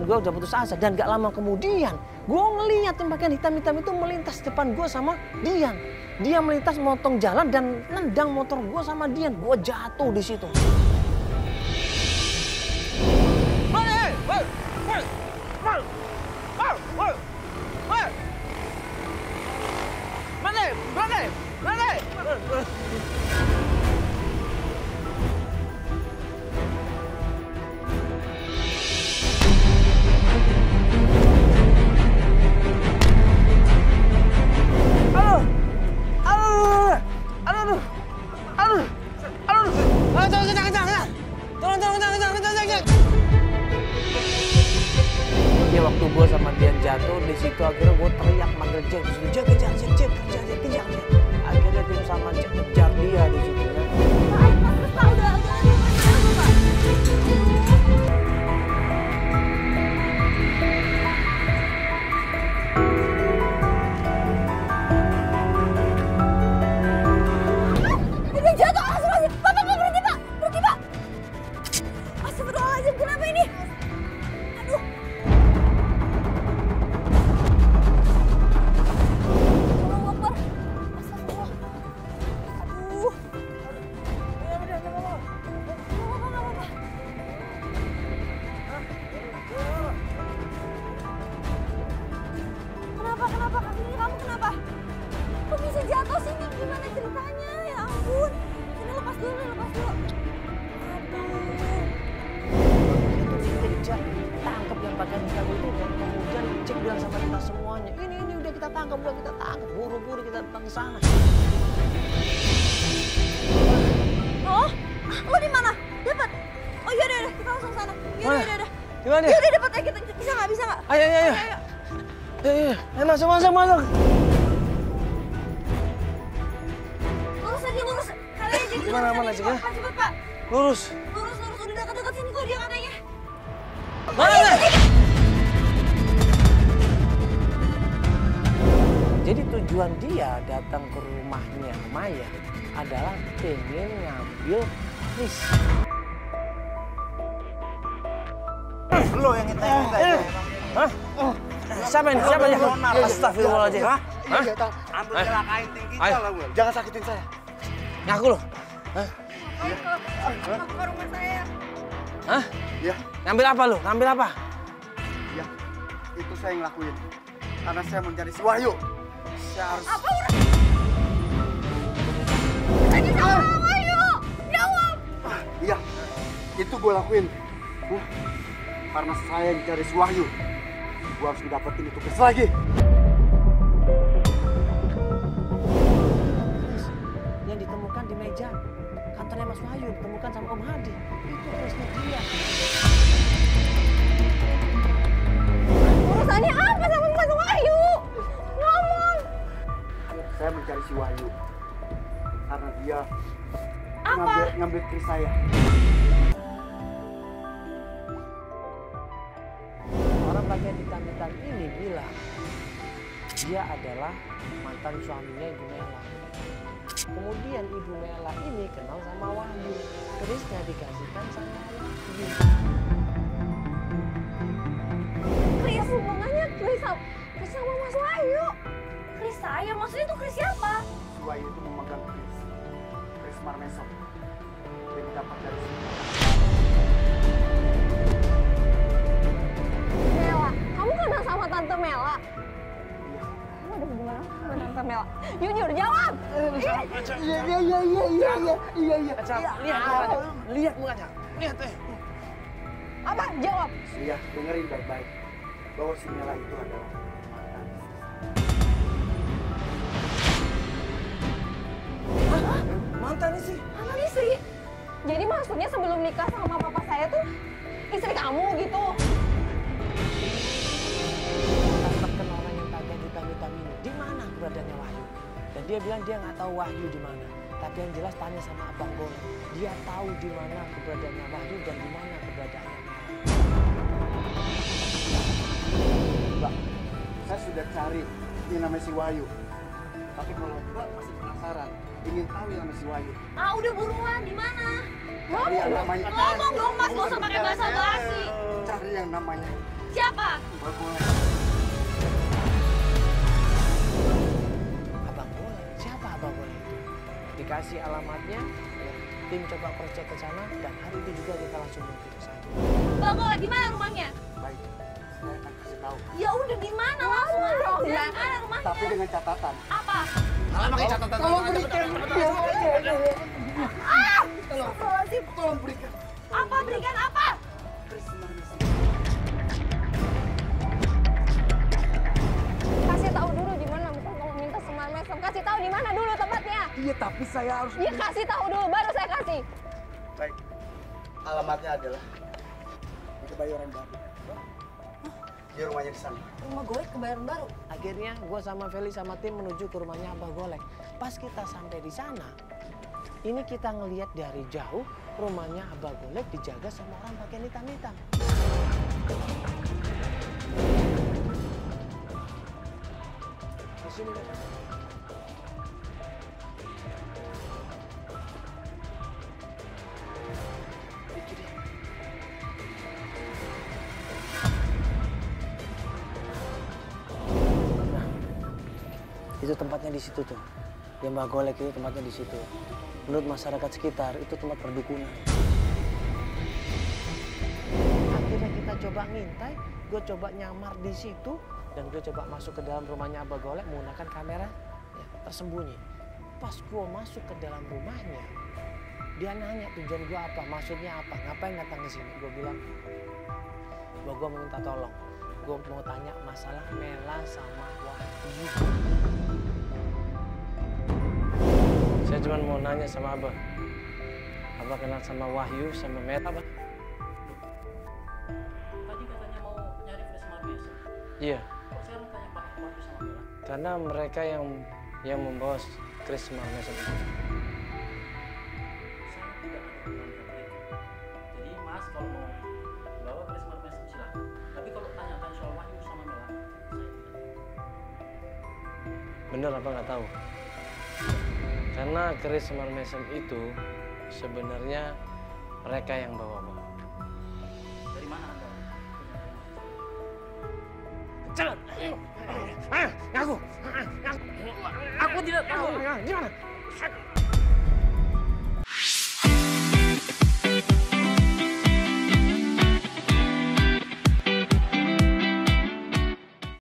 gue udah putus asa. Dan gak lama kemudian gue ngeliat yang pakaian hitam-hitam itu melintas depan gue sama Dian. Dia melintas motong jalan dan nendang motor gue sama Dian. Gue jatuh di situ. Ya waktu gue sama Dian jatuh di situ akhirnya gue teriak manggil Jack, kejar. Akhirnya tim sama Jack kejar dia di situ ya. Kenapa? Kakinya kamu kenapa? Kok bisa jatuh sini? Gimana ceritanya? Ya ampun. Sini lepas dulu. Aduh. Itu kita tangkap yang pakaian hitam itu dan kemudian Jack bilang sama kita semuanya, ini udah kita tangkap, buru-buru kita datang ke sana. Oh, lo di mana? Dapat? Oh iya deh, kita langsung sana. Yaudah. Gimana? Yaudah dapat ya, kita bisa nggak? Ayo. Masuk. Lurus. Kalian jadi Mana sih ya? Cepet Pak. Lurus. Udah dekat sini kok dia katanya. Mana? Jadi tujuan dia datang ke rumahnya Maya adalah pengen ngambil Chris. Lo yang ngetek. Hah? Siapa ini? Astagfirullahaladzim. Hah? Ambil celakain kita lah gue. Jangan sakitin saya. Ngaku lo. Hah? Ke rumah saya. Hah? Ya. Ngambil apa lo? Ngambil apa? Ya, itu saya yang lakuin. Karena saya mencari si Wahyu. Saya harus... Apa udah? Tadi sama Wahyu. Jawab. Iya, itu gue lakuin. Karena saya yang cari si Wahyu. Gue harus dapetin itu Chris lagi. Yang ditemukan di meja kantornya Mas Wahyu, ditemukan sama Om Hadi. Itu Chrisnya dia. Urusannya apa sama Mas Wahyu? Ngomong. Saya mencari si Wahyu. Karena dia Apa? ngambil Chris saya. Orang bagian hitam-hitam ini bilang dia adalah mantan suaminya Ibu Mela. Kemudian Ibu Mela ini kenal sama Wahyu. Chrisnya dikasihkan sama Wahyu. Chris, hubungannya Chris sama Mas Wahyu. Chris saya, maksudnya tuh Chris siapa? Si Wahyu itu memegang Chris Marmeson. Dia didapat dari sini. Mela, kamu kenal sama Tante Mela? Kamu ada hubungan apa sama Tante Mela? Jujur, jawab! Lihat mukanya. Lihat. Apa? Jawab! Iya, dengerin baik-baik. Bahwa si Mela itu adalah Mantan istri. Mantan istri? Jadi maksudnya sebelum nikah sama papa saya tuh istri kamu gitu? Tekan orang yang pakaian hitam-hitam ini. Di mana keberadaannya Wahyu? Dan dia bilang dia nggak tahu Wahyu di mana. Tapi yang jelas tanya sama Abang Bono. Dia tahu di mana keberadaannya Wahyu dan di mana keberadaannya Mela. Mbak, saya sudah cari yang namanya si Wahyu. Tapi kalau Mbak masih penasaran, ingin tahu yang namanya si Wahyu, Ah udah buruan, di mana? cari yang namanya... Ngomong dong Mas, gak usah pakai bahasa basi. Cari yang namanya Siapa? Mbak Golek. Abang Golek? Siapa Abang Golek itu? Dikasih alamatnya, ya, tim coba cross check ke sana dan hari itu juga kita langsung menuju ke sana. Bang Golek, di mana rumahnya? Baik, saya akan kasih tahu. Ya udah di mana langsung aja. Di mana rumahnya? Tapi dengan catatan. Apa? Alah pakai catatan. Tolong berikan. Astagfirullahaladzim. Tolong berikan. Apa? Berikan apa? Kris Marmesem. Kasih tahu dulu di mana, bukan kamu minta Semar Mesem. Kasih tahu di mana dulu tempatnya. Iya, tapi saya harus. Iya, kasih tahu dulu, baru saya kasih. Baik. Alamatnya adalah di Kebayoran Baru. Di rumahnya di sana. Rumah Golek Kebayoran Baru. Akhirnya gue sama Feli sama tim menuju ke rumahnya Abah Golek. Pas kita sampai di sana, ini kita ngelihat dari jauh rumahnya Abah Golek dijaga sama orang pakaian hitam-hitam. Di sini kan? Itu dia. Nah, itu tempatnya di situ tuh. Yang Mbak Golek itu tempatnya di situ. Menurut masyarakat sekitar itu tempat perdukunan. Akhirnya kita coba ngintai, gue coba nyamar di situ dan gue coba masuk ke dalam rumahnya Abah Golek menggunakan kamera ya, tersembunyi. Pas gue masuk ke dalam rumahnya, dia nanya tujuan gue apa, maksudnya apa, ngapain datang ke sini? Gue bilang, bahwa gue mau minta tolong, gue mau tanya masalah Mela sama Wahyu. Saya cuma mau nanya sama Abah. Abah kenal sama Wahyu sama Mela, Abah? Tadi katanya mau nyari Kris Marmesem. Iya, Kok sekarang tanya Pak Wahyu sama Mela? karena mereka yang membawa Kris Marmesem itu. Saya tidak ada hubungan dengan mereka. Jadi Mas kalau mau bawa Kris Marmesem silakan. Tapi kalau tanya-tanya soal Wahyu sama Mela, saya tidak. Bener apa nggak tahu? Karena Kris Marmesem itu sebenarnya mereka yang bawa, Bang. Dari mana Anda? Cepat! Ngaku! Aku tidak tahu! Gimana?